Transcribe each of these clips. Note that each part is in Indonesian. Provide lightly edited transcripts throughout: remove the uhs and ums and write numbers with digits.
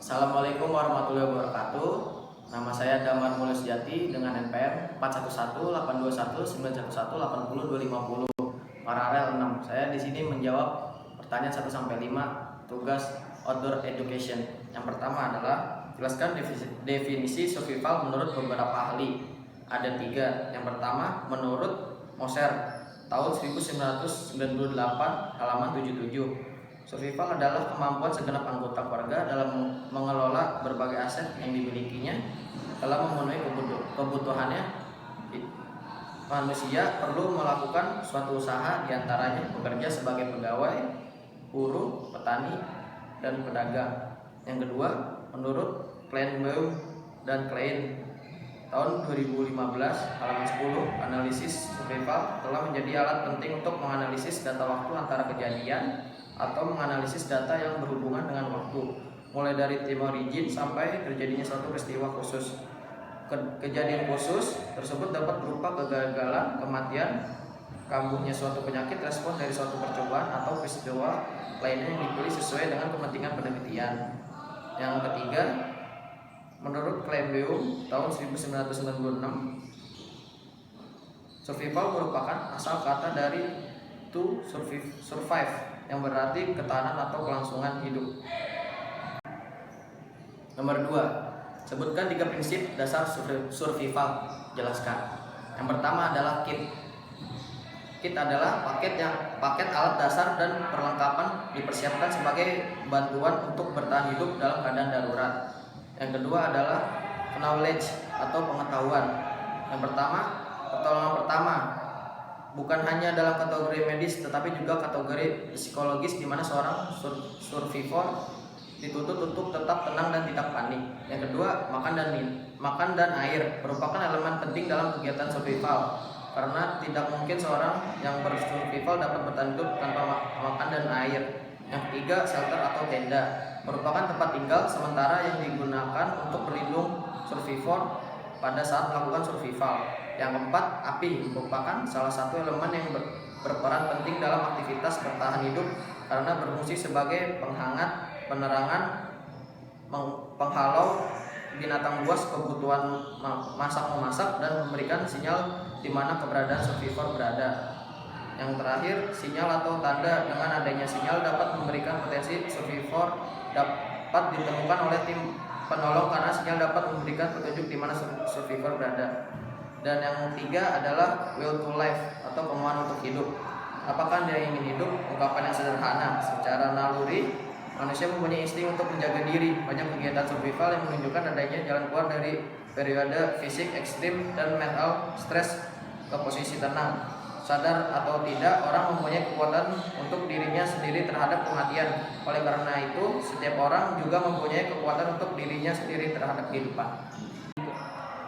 Assalamualaikum warahmatullahi wabarakatuh. Nama saya Damar Mulyasjati dengan NPM 41818191802050 paralel 6. Saya di sini menjawab pertanyaan 1 sampai 5 tugas outdoor education. Yang pertama adalah jelaskan definisi survival menurut beberapa ahli. Ada 3. Yang pertama menurut Moser tahun 1998 halaman 77. Survival adalah kemampuan segenap anggota keluarga dalam mengelola berbagai aset yang dimilikinya dalam memenuhi kebutuhannya. Manusia perlu melakukan suatu usaha, diantaranya bekerja sebagai pegawai, buruh, petani, dan pedagang. Yang kedua, menurut Kleinbaum dan Klein tahun 2015 halaman 10, analisis survival telah menjadi alat penting untuk menganalisis data waktu antara kejadian atau menganalisis data yang berhubungan dengan waktu, mulai dari time origin sampai terjadinya suatu peristiwa khusus. Kejadian khusus tersebut dapat berupa kegagalan, kematian, kambuhnya suatu penyakit, respon dari suatu percobaan, atau peristiwa lainnya yang dipilih sesuai dengan kepentingan penelitian. Yang ketiga, menurut Kleinbaum tahun 1996, survival merupakan asal kata dari to survive yang berarti ketahanan atau kelangsungan hidup. Nomor 2, sebutkan 3 prinsip dasar survival. Jelaskan. Yang pertama adalah kit. Kit adalah paket alat dasar dan perlengkapan dipersiapkan sebagai bantuan untuk bertahan hidup dalam keadaan darurat. Yang kedua adalah knowledge atau pengetahuan. Yang pertama, pertolongan pertama bukan hanya dalam kategori medis tetapi juga kategori psikologis, di mana seorang survivor dituntut untuk tetap tenang dan tidak panik. Yang kedua, makan dan air merupakan elemen penting dalam kegiatan survival, karena tidak mungkin seorang yang bersurvival dapat bertahan hidup tanpa makan dan air. Yang ketiga, shelter atau tenda merupakan tempat tinggal sementara yang digunakan untuk berlindung survivor pada saat melakukan survival. Yang keempat, api merupakan salah satu elemen yang berperan penting dalam aktivitas bertahan hidup karena berfungsi sebagai penghangat, penerangan, penghalau binatang buas kebutuhan memasak dan memberikan sinyal di mana keberadaan survivor berada. Yang terakhir, sinyal atau tanda. Dengan adanya sinyal dapat memberikan potensi survivor dapat ditemukan oleh tim penolong karena sinyal dapat memberikan petunjuk di mana survivor berada. Dan yang ketiga adalah will to live atau kemauan untuk hidup. Apakah dia ingin hidup? Ungkapan yang sederhana. Secara naluri, manusia mempunyai insting untuk menjaga diri. Banyak kegiatan survival yang menunjukkan adanya jalan keluar dari periode fisik ekstrim dan mental stres ke posisi tenang. Sadar atau tidak, orang mempunyai kekuatan untuk dirinya sendiri terhadap kematian. Oleh karena itu, setiap orang juga mempunyai kekuatan untuk dirinya sendiri terhadap kehidupan.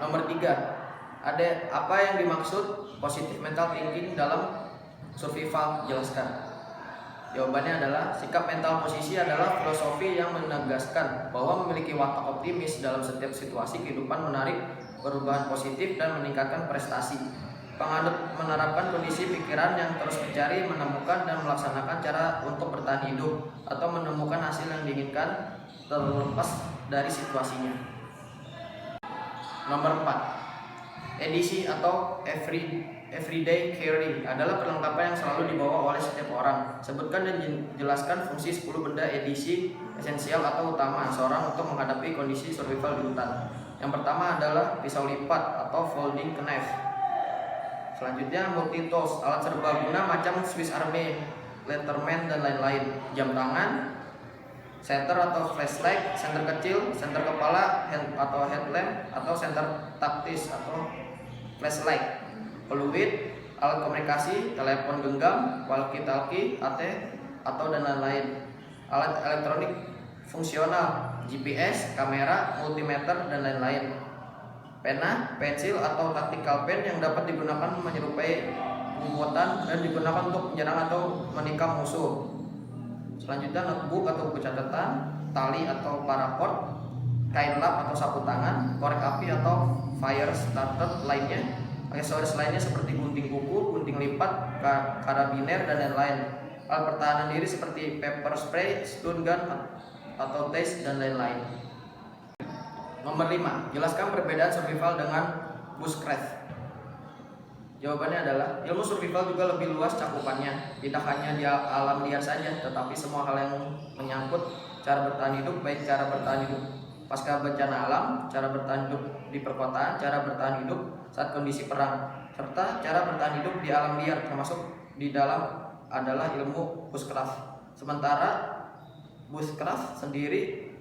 Nomor 3, ada apa yang dimaksud positive mental thinking dalam survival? Jelaskan. Jawabannya adalah sikap mental posisi adalah filosofi yang menegaskan bahwa memiliki watak optimis dalam setiap situasi kehidupan, menarik perubahan positif dan meningkatkan prestasi. Penganut menerapkan kondisi pikiran yang terus mencari, menemukan dan melaksanakan cara untuk bertahan hidup atau menemukan hasil yang diinginkan terlepas dari situasinya. Nomor 4, edisi atau everyday carry adalah perlengkapan yang selalu dibawa oleh setiap orang. Sebutkan dan jelaskan fungsi 10 benda edisi esensial atau utama seorang untuk menghadapi kondisi survival di hutan. Yang pertama adalah pisau lipat atau folding knife. Selanjutnya multi tools, alat serbaguna macam Swiss Army, Letterman dan lain-lain. Jam tangan, senter atau flashlight, senter kecil, senter kepala atau headlamp, atau senter taktis atau flashlight. Peluit, alat komunikasi, telepon genggam, walkie-talkie, AT atau dan lain-lain. Alat elektronik fungsional, GPS, kamera, multimeter dan lain-lain. Pena, pensil atau tactical pen yang dapat digunakan menyerupai muatan dan digunakan untuk menyerang atau menikam musuh. Selanjutnya notebook atau buku catatan, tali atau paraport, kain lap atau sapu tangan, korek api atau fire starter lainnya. Aksesoris lainnya seperti gunting kuku, gunting lipat, karabiner dan lain-lain. Alat pertahanan diri seperti pepper spray, stun gun, atau taste, dan lain-lain. Nomor 5. Jelaskan perbedaan survival dengan bushcraft. Jawabannya adalah ilmu survival juga lebih luas cakupannya, tidak hanya di alam liar saja, tetapi semua hal yang menyangkut cara bertahan hidup, baik cara bertahan hidup pasca bencana alam, cara bertahan hidup di perkotaan, cara bertahan hidup saat kondisi perang, serta cara bertahan hidup di alam liar, termasuk di dalam adalah ilmu bushcraft. Sementara bushcraft sendiri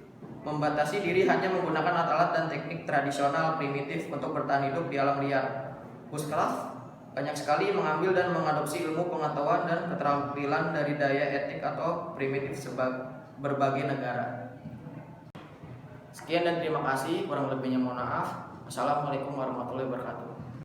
membatasi diri hanya menggunakan alat-alat dan teknik tradisional primitif untuk bertahan hidup di alam liar. Bushcraft banyak sekali mengambil dan mengadopsi ilmu pengetahuan dan keterampilan dari daya etik atau primitif berbagai negara. Sekian dan terima kasih, kurang lebihnya mohon maaf. Assalamualaikum warahmatullahi wabarakatuh.